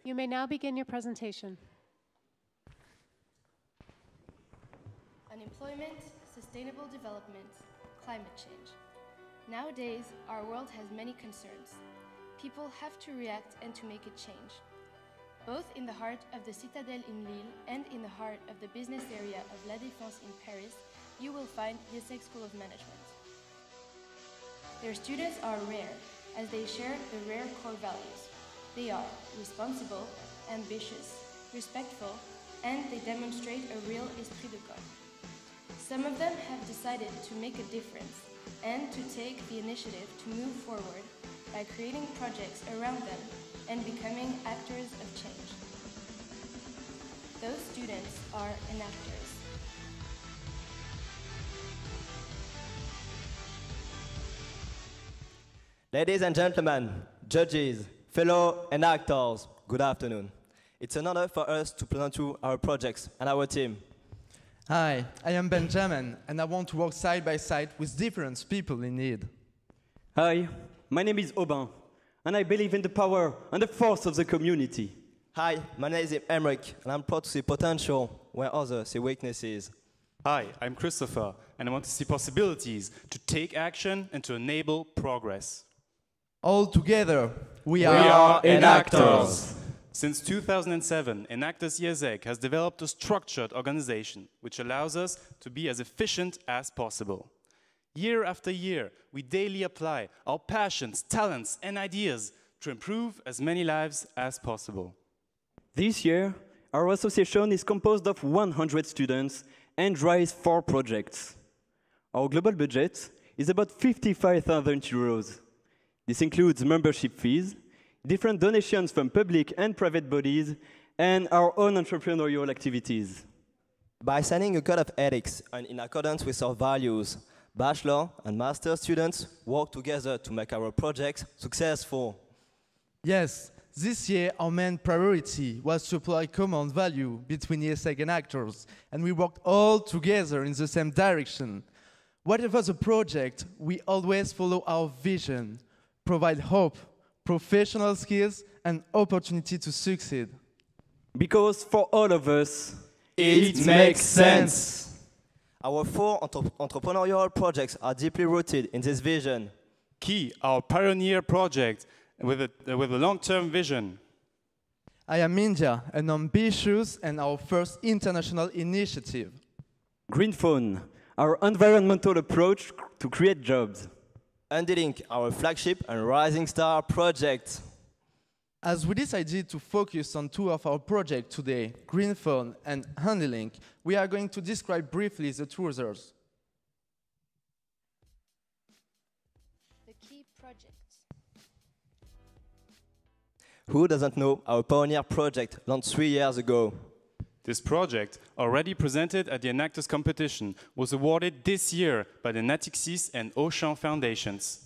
You may now begin your presentation. Unemployment, sustainable development, climate change. Nowadays, our world has many concerns. People have to react and to make a change. Both in the heart of the Citadelle in Lille and in the heart of the business area of La Défense in Paris, you will find IESEG School of Management. Their students are rare, as they share the rare core values. They are responsible, ambitious, respectful, and they demonstrate a real esprit de corps. Some of them have decided to make a difference and to take the initiative to move forward by creating projects around them and becoming actors of change. Those students are enactors. Ladies and gentlemen, judges, fellow enactors, good afternoon. It's an honor for us to present you our projects and our team. Hi, I am Benjamin, and I want to work side by side with different people in need. Hi, my name is Aubin, and I believe in the power and the force of the community. Hi, my name is Emmerich, and I'm proud to see potential where others see weaknesses. Hi, I'm Christopher, and I want to see possibilities to take action and to enable progress. All together, we are enactors. Since 2007, Enactus IESEG has developed a structured organization which allows us to be as efficient as possible. Year after year, we daily apply our passions, talents, and ideas to improve as many lives as possible. This year, our association is composed of 100 students and drives 4 projects. Our global budget is about 55,000 euros. This includes membership fees, different donations from public and private bodies, and our own entrepreneurial activities. By signing a code of ethics and in accordance with our values, bachelor and master students work together to make our projects successful. Yes, this year our main priority was to apply common value between IESEG and actors, and we worked all together in the same direction. Whatever the project, we always follow our vision, provide hope, professional skills, and opportunity to succeed. Because for all of us, it makes sense. Our 4 entrepreneurial projects are deeply rooted in this vision. Key, our pioneer project with a long-term vision. I am India, an ambitious and our first international initiative. Green Phone, our environmental approach to create jobs. Undealing, our flagship and rising star project. As we decided to focus on 2 of our projects today, Green Phone and Handling, we are going to describe briefly the 2 others. The key projects. Who doesn't know our pioneer project launched 3 years ago? This project, already presented at the Enactus competition, was awarded this year by the Natixis and Auchan foundations.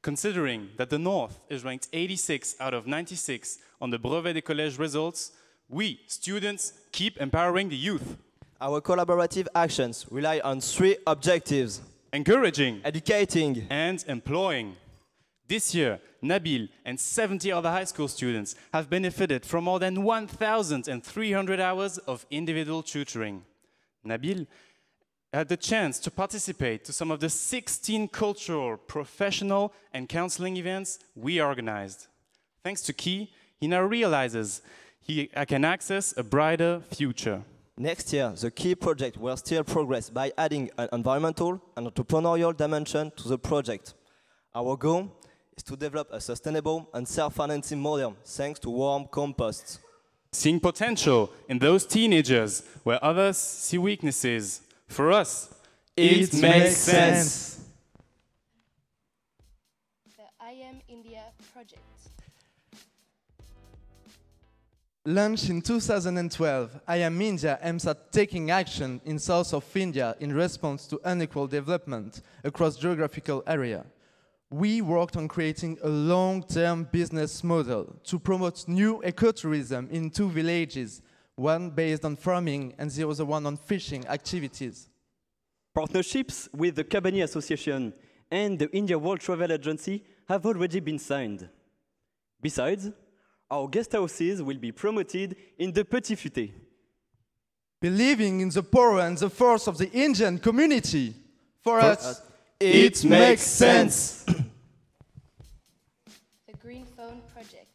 Considering that the North is ranked 86 out of 96 on the Brevet des Collèges results, we, students, keep empowering the youth. Our collaborative actions rely on 3 objectives: encouraging, educating, and employing. This year, Nabil and 70 other high school students have benefited from more than 1,300 hours of individual tutoring. Nabil had the chance to participate to some of the 16 cultural, professional, and counseling events we organized. Thanks to Key, he now realizes he can access a brighter future. Next year, the Key project will still progress by adding an environmental and entrepreneurial dimension to the project. Our goal is to develop a sustainable and self-financing model thanks to warm composts. Seeing potential in those teenagers where others see weaknesses. For us, it makes sense. The I Am India project. Launched in 2012, I Am India aims at taking action in south of India in response to unequal development across geographical area. We worked on creating a long-term business model to promote new ecotourism in 2 villages, one based on farming and the other one on fishing activities. Partnerships with the Kabani Association and the India World Travel Agency have already been signed. Besides, our guest houses will be promoted in the Petit Futé. Believing in the power and the force of the Indian community. For us, It makes sense. The Green Phone Project.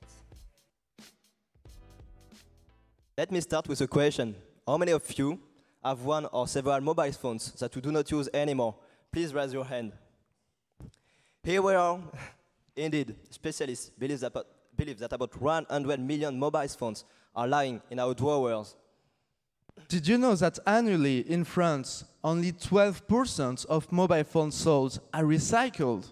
Let me start with a question. How many of you have one or several mobile phones that you do not use anymore? Please raise your hand. Here we are. Indeed, specialists believe that about 100 million mobile phones are lying in our drawers. did you know that annually in France, only 12% of mobile phones sold are recycled?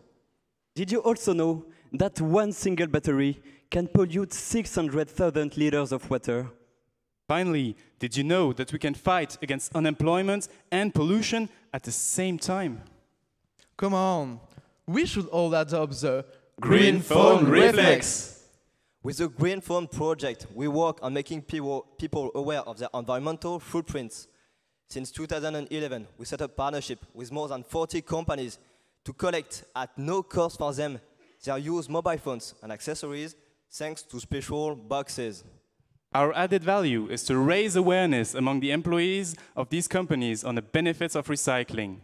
Did you also know that one single battery can pollute 600,000 liters of water? Finally, did you know that we can fight against unemployment and pollution at the same time? Come on, we should all adopt the Green Phone Reflex. With the Green Phone project, we work on making people aware of their environmental footprints. Since 2011, we set up partnership with more than 40 companies to collect at no cost for them their used mobile phones and accessories thanks to special boxes. Our added value is to raise awareness among the employees of these companies on the benefits of recycling.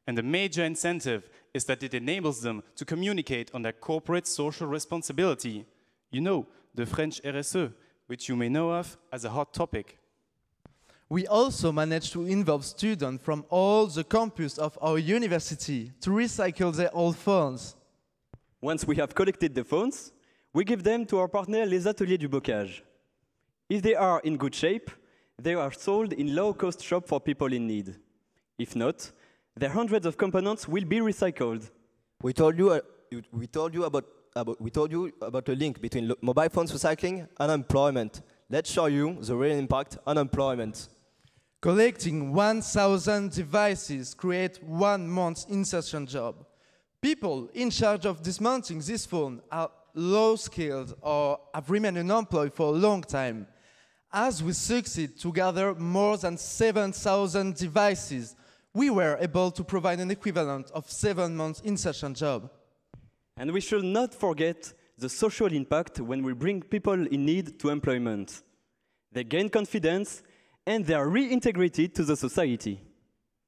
And the major incentive is that it enables them to communicate on their corporate social responsibility. You know, the French RSE, which you may know of as a hot topic. We also managed to involve students from all the campus of our university to recycle their old phones. Once we have collected the phones, we give them to our partner Les Ateliers du Bocage. If they are in good shape, they are sold in low-cost shops for people in need. If not, their hundreds of components will be recycled. We told you about the link between mobile phones recycling and employment. Let's show you the real impact on employment. Collecting 1,000 devices create 1 month's insertion job. People in charge of dismounting this phone are low-skilled or have remained unemployed for a long time. As we succeed to gather more than 7,000 devices, we were able to provide an equivalent of 7 months insertion job. And we should not forget the social impact when we bring people in need to employment. They gain confidence and they are reintegrated to the society.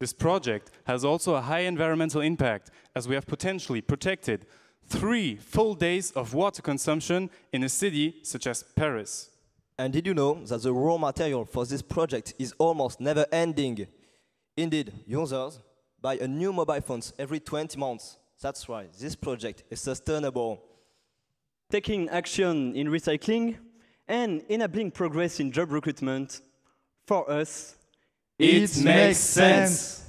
This project has also a high environmental impact, as we have potentially protected 3 full days of water consumption in a city such as Paris. And did you know that the raw material for this project is almost never ending? Indeed, users buy a new mobile phone every 20 months. That's why this project is sustainable. Taking action in recycling and enabling progress in job recruitment, for us, It makes sense.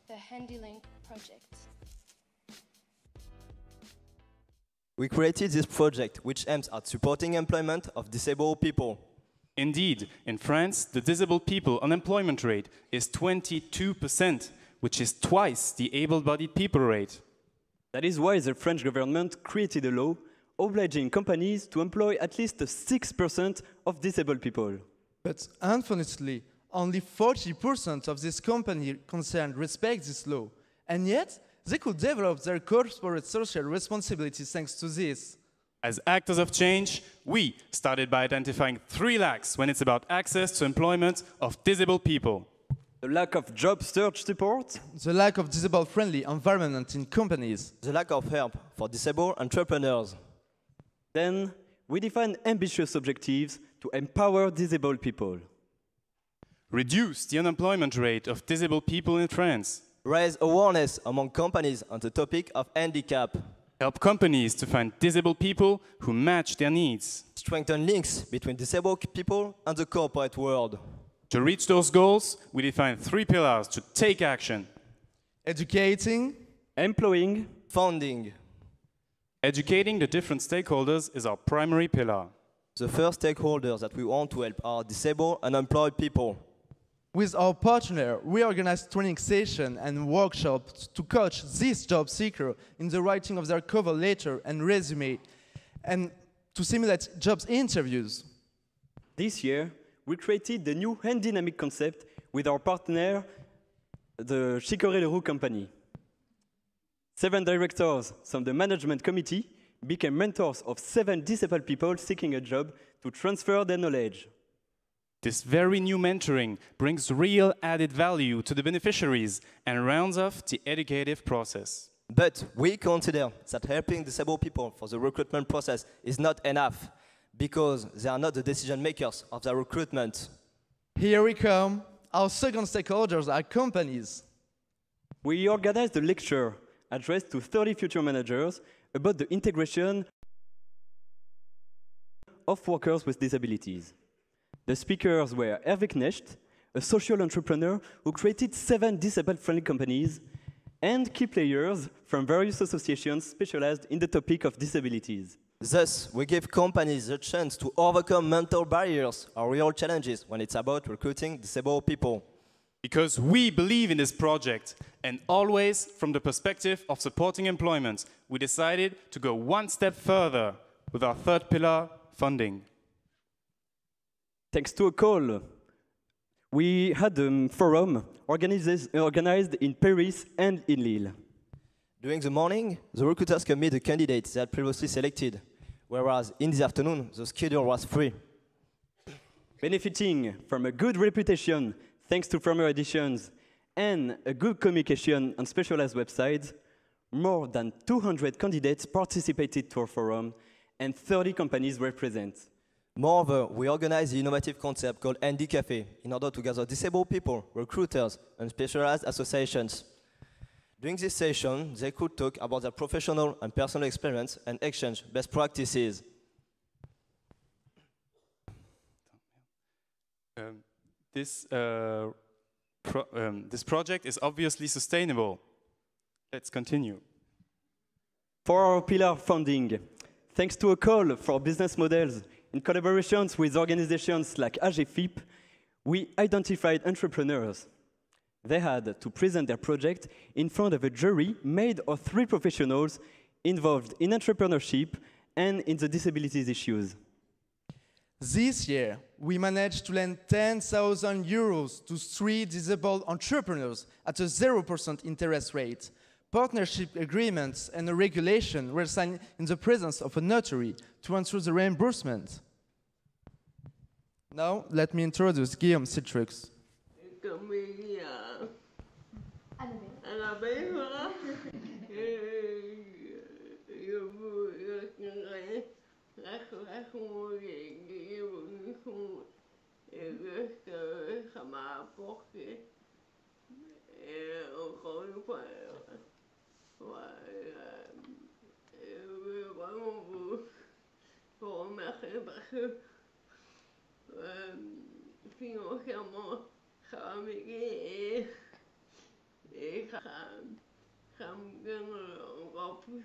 The HandyLink Project. We created this project which aims at supporting employment of disabled people. Indeed, in France, the disabled people unemployment rate is 22%, which is twice the able-bodied people rate. That is why the French government created a law obliging companies to employ at least 6% of disabled people. But unfortunately, only 40% of this company concerned respect this law, and yet they could develop their corporate social responsibilities thanks to this. As actors of change, we started by identifying 3 lacks when it's about access to employment of disabled people. The lack of job search support, The lack of disabled-friendly environment in companies. The lack of help for disabled entrepreneurs. then we define ambitious objectives to empower disabled people. Reduce the unemployment rate of disabled people in France. Raise awareness among companies on the topic of handicap. Help companies to find disabled people who match their needs. Strengthen links between disabled people and the corporate world. To reach those goals, we define 3 pillars to take action. Educating, Employing, Funding. Educating the different stakeholders is our primary pillar. The first stakeholders that we want to help are disabled and unemployed people. with our partner, we organize training sessions and workshops to coach these job seekers in the writing of their cover letter and resume, and to simulate jobs interviews. This year, we created the new hand dynamic concept with our partner, the Chicorée Leroux company. 7 directors from the management committee became mentors of 7 disabled people seeking a job to transfer their knowledge. This very new mentoring brings real added value to the beneficiaries and rounds off the educative process. But we consider that helping disabled people for the recruitment process is not enough because they are not the decision makers of the recruitment. Here we come. Our second stakeholders are companies. We organized a lecture addressed to 30 future managers about the integration of workers with disabilities. The speakers were Hervé Knecht, a social entrepreneur who created 7 disabled-friendly companies, and key players from various associations specialized in the topic of disabilities. Thus, we give companies the chance to overcome mental barriers or real challenges when it's about recruiting disabled people. Because we believe in this project, and always from the perspective of supporting employment, we decided to go one step further with our third pillar, funding. Thanks to a call, we had a forum organized in Paris and in Lille. During the morning, the recruiters can meet the candidates they had previously selected, whereas in the afternoon, the schedule was free. Benefiting from a good reputation thanks to former editions and a good communication on specialized websites, more than 200 candidates participated to our forum and 30 companies were present. Moreover, we organized the innovative concept called ND Café in order to gather disabled people, recruiters, and specialized associations. During this session, they could talk about their professional and personal experience and exchange best practices. This project is obviously sustainable. Let's continue. For our pillar funding, thanks to a call for business models in collaborations with organizations like AGFIP, we identified entrepreneurs. They had to present their project in front of a jury made of 3 professionals involved in entrepreneurship and in the disabilities issues. This year, we managed to lend 10,000 euros to 3 disabled entrepreneurs at a 0% interest rate. Partnership agreements and a regulation were signed in the presence of a notary to ensure the reimbursement. Now, let me introduce Guillaume Citrux. Ça m'a apporté encore une fois vraiment vous remercier parce que financièrement ça va m'aider et ça me donne encore plus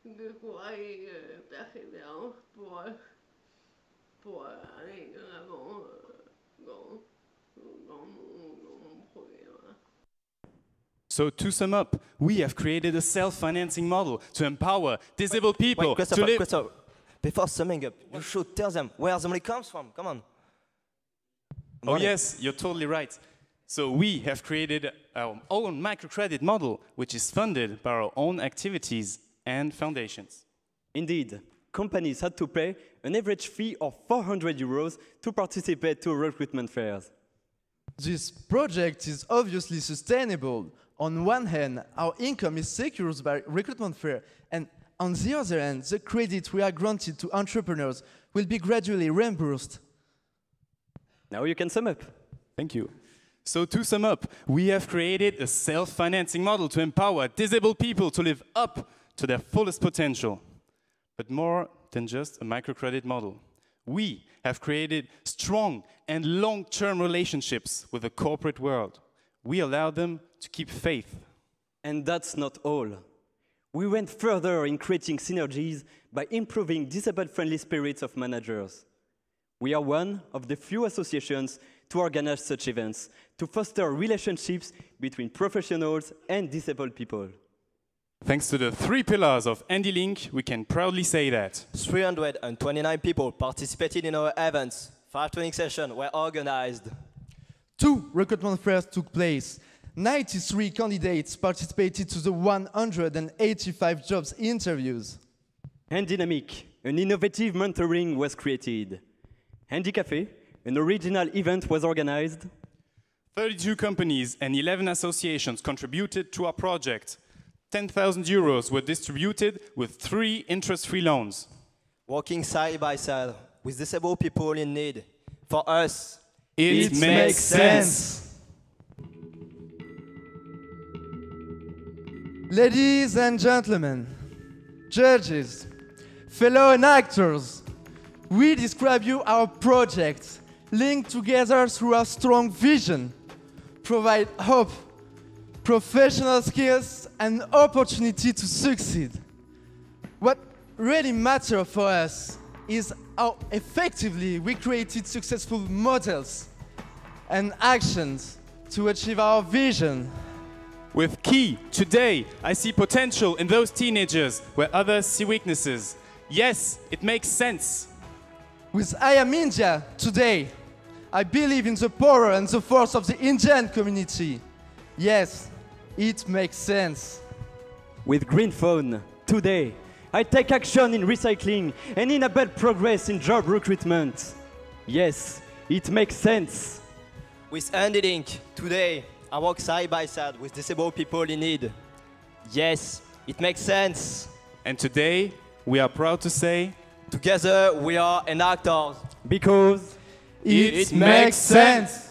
de courage et de persévérance pour aller de l'avant dans mon projet. So to sum up, we have created a self-financing model to empower disabled people to live. Christopher, before summing up, you should tell them where the money comes from. Come on. Oh yes, you're totally right. So we have created our own microcredit model, which is funded by our own activities and foundations. Indeed, companies had to pay an average fee of 400 euros to participate to recruitment fairs. This project is obviously sustainable. On one hand, our income is secured by recruitment fair, and on the other hand, the credit we are granted to entrepreneurs will be gradually reimbursed. Now you can sum up. Thank you. So to sum up, we have created a self-financing model to empower disabled people to live up to their fullest potential. But more than just a microcredit model. We have created strong and long-term relationships with the corporate world. We allow them to keep faith. And that's not all. We went further in creating synergies by improving disabled-friendly spirits of managers. We are one of the few associations to organize such events, to foster relationships between professionals and disabled people. Thanks to the 3 pillars of Andy Link, we can proudly say that 329 people participated in our events. 5 training sessions were organized. 2 recruitment fairs took place. 93 candidates participated to the 185 jobs interviews. And Dynamic, an innovative mentoring was created. Handy Café, an original event was organized. 32 companies and 11 associations contributed to our project. 10,000 euros were distributed with 3 interest-free loans. Working side by side with disabled people in need. For us, It makes sense. Ladies and gentlemen, judges, fellow enactors, we describe you our project, linked together through our strong vision, provide hope, professional skills, and opportunity to succeed. What really matters for us is how effectively we created successful models and actions to achieve our vision. With Key, today, I see potential in those teenagers where others see weaknesses. Yes, it makes sense. With I Am India, today, I believe in the power and the force of the Indian community. Yes, it makes sense. With Green Phone, today, I take action in recycling and enable progress in job recruitment. Yes, it makes sense. with Handy Link, today, I work side by side with disabled people in need. Yes, it makes sense. And today, we are proud to say, Together, we are enactors. Because it makes sense.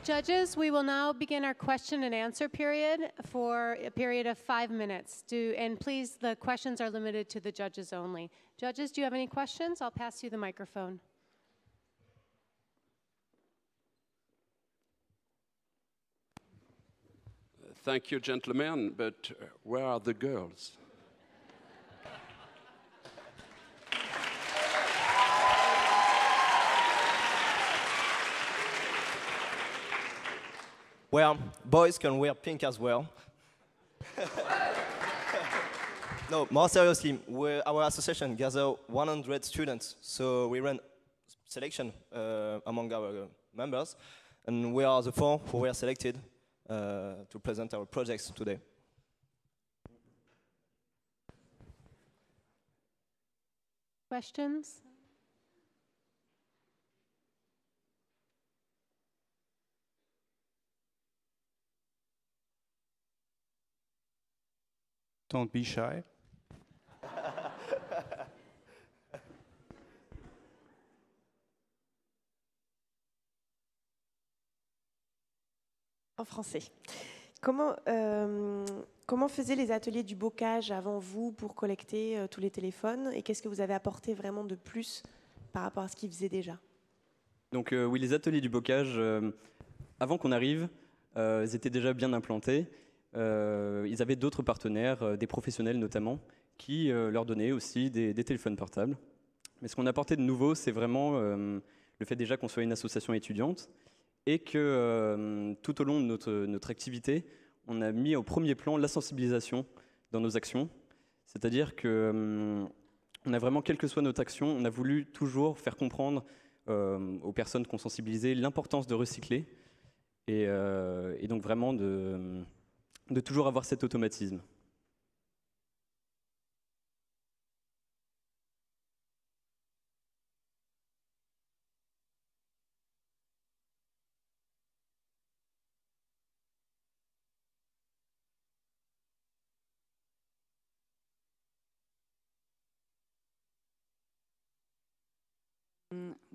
Judges, we will now begin our question and answer period for a period of 5 minutes. And please, the questions are limited to the judges only. Judges, do you have any questions? I'll pass you the microphone. Thank you, gentlemen, but where are the girls? Well, boys can wear pink as well. No, more seriously, our association gathers 100 students, so we ran selection among our members, and we are the 4 who were selected to present our projects today. Questions? Don't be shy. En français. Comment faisaient les ateliers du bocage avant vous pour collecter tous les téléphones et qu'est-ce que vous avez apporté vraiment de plus par rapport à ce qu'ils faisaient déjà? Donc oui, les ateliers du bocage, avant qu'on arrive, ils étaient déjà bien implantés. Ils avaient d'autres partenaires, des professionnels notamment, qui leur donnaient aussi des téléphones portables. Mais ce qu'on a apporté de nouveau, c'est vraiment le fait déjà qu'on soit une association étudiante et que tout au long de notre activité, on a mis au premier plan la sensibilisation dans nos actions. C'est-à-dire qu'on a vraiment, quelle que soit notre action, on a voulu toujours faire comprendre aux personnes qu'on sensibilisait l'importance de recycler et donc vraiment de toujours avoir cet automatisme.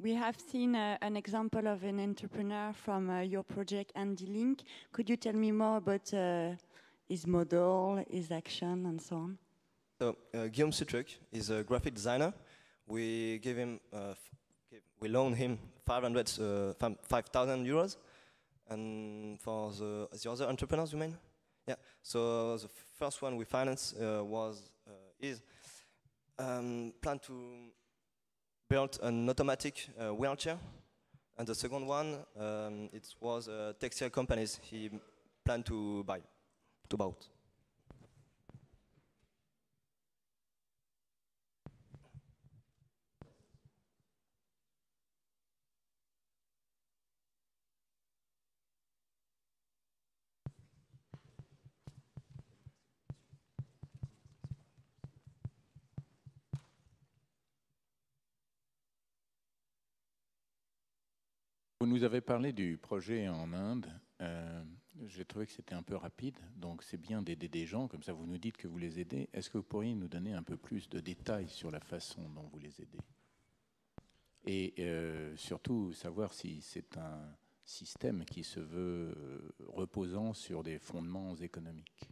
We have seen an example of an entrepreneur from your project, Handy Link. Could you tell me more about his model, his action, and so on? So, Guillaume Sutruk is a graphic designer. We gave him, we loaned him 5,000 euros. And for the other entrepreneurs, you mean? Yeah, so the first one we financed is plan to build an automatic wheelchair, and the second one it was textile companies he planned to buy. Vous nous avez parlé du projet en Inde. J'ai trouvé que c'était un peu rapide, donc c'est bien d'aider des gens, comme ça vous nous dites que vous les aidez. Est-ce que vous pourriez nous donner un peu plus de détails sur la façon dont vous les aidez? Et surtout savoir si c'est un système qui se veut reposant sur des fondements économiques.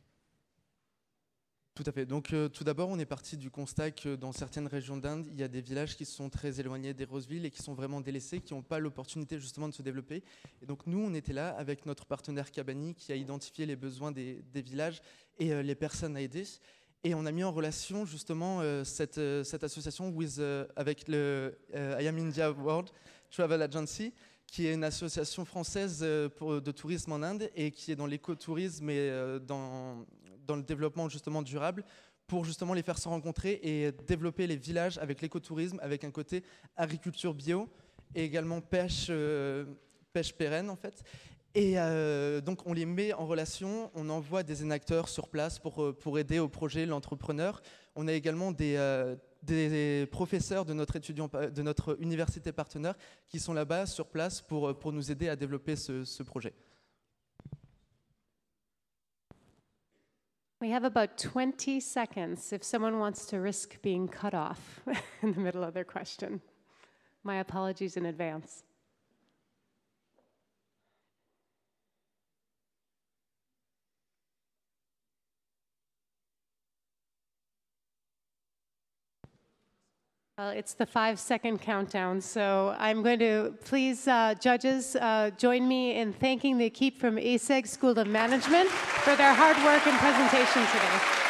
Tout à fait. Donc tout d'abord, on est parti du constat que dans certaines régions d'Inde, il y a des villages qui sont très éloignés des grosses villes et qui sont vraiment délaissés, qui n'ont pas l'opportunité justement de se développer. Et donc nous, on était là avec notre partenaire Kabani qui a identifié les besoins des villages et les personnes à aider. Et on a mis en relation justement cette association avec le I Am India World Travel Agency, qui est une association française de tourisme en Inde et qui est dans l'écotourisme et dans le développement justement durable, pour justement les faire se rencontrer et développer les villages avec l'écotourisme, avec un côté agriculture bio et également pêche pérenne en fait. Et donc on les met en relation, on envoie des énacteurs sur place pour aider au projet l'entrepreneur. On a également des professeurs de notre université partenaire qui sont là-bas sur place pour nous aider à développer ce projet. We have about 20 seconds if someone wants to risk being cut off in the middle of their question. My apologies in advance. Well, it's the 5-second countdown, so I'm going to please, judges, join me in thanking the equipe from IESEG School of Management for their hard work and presentation today.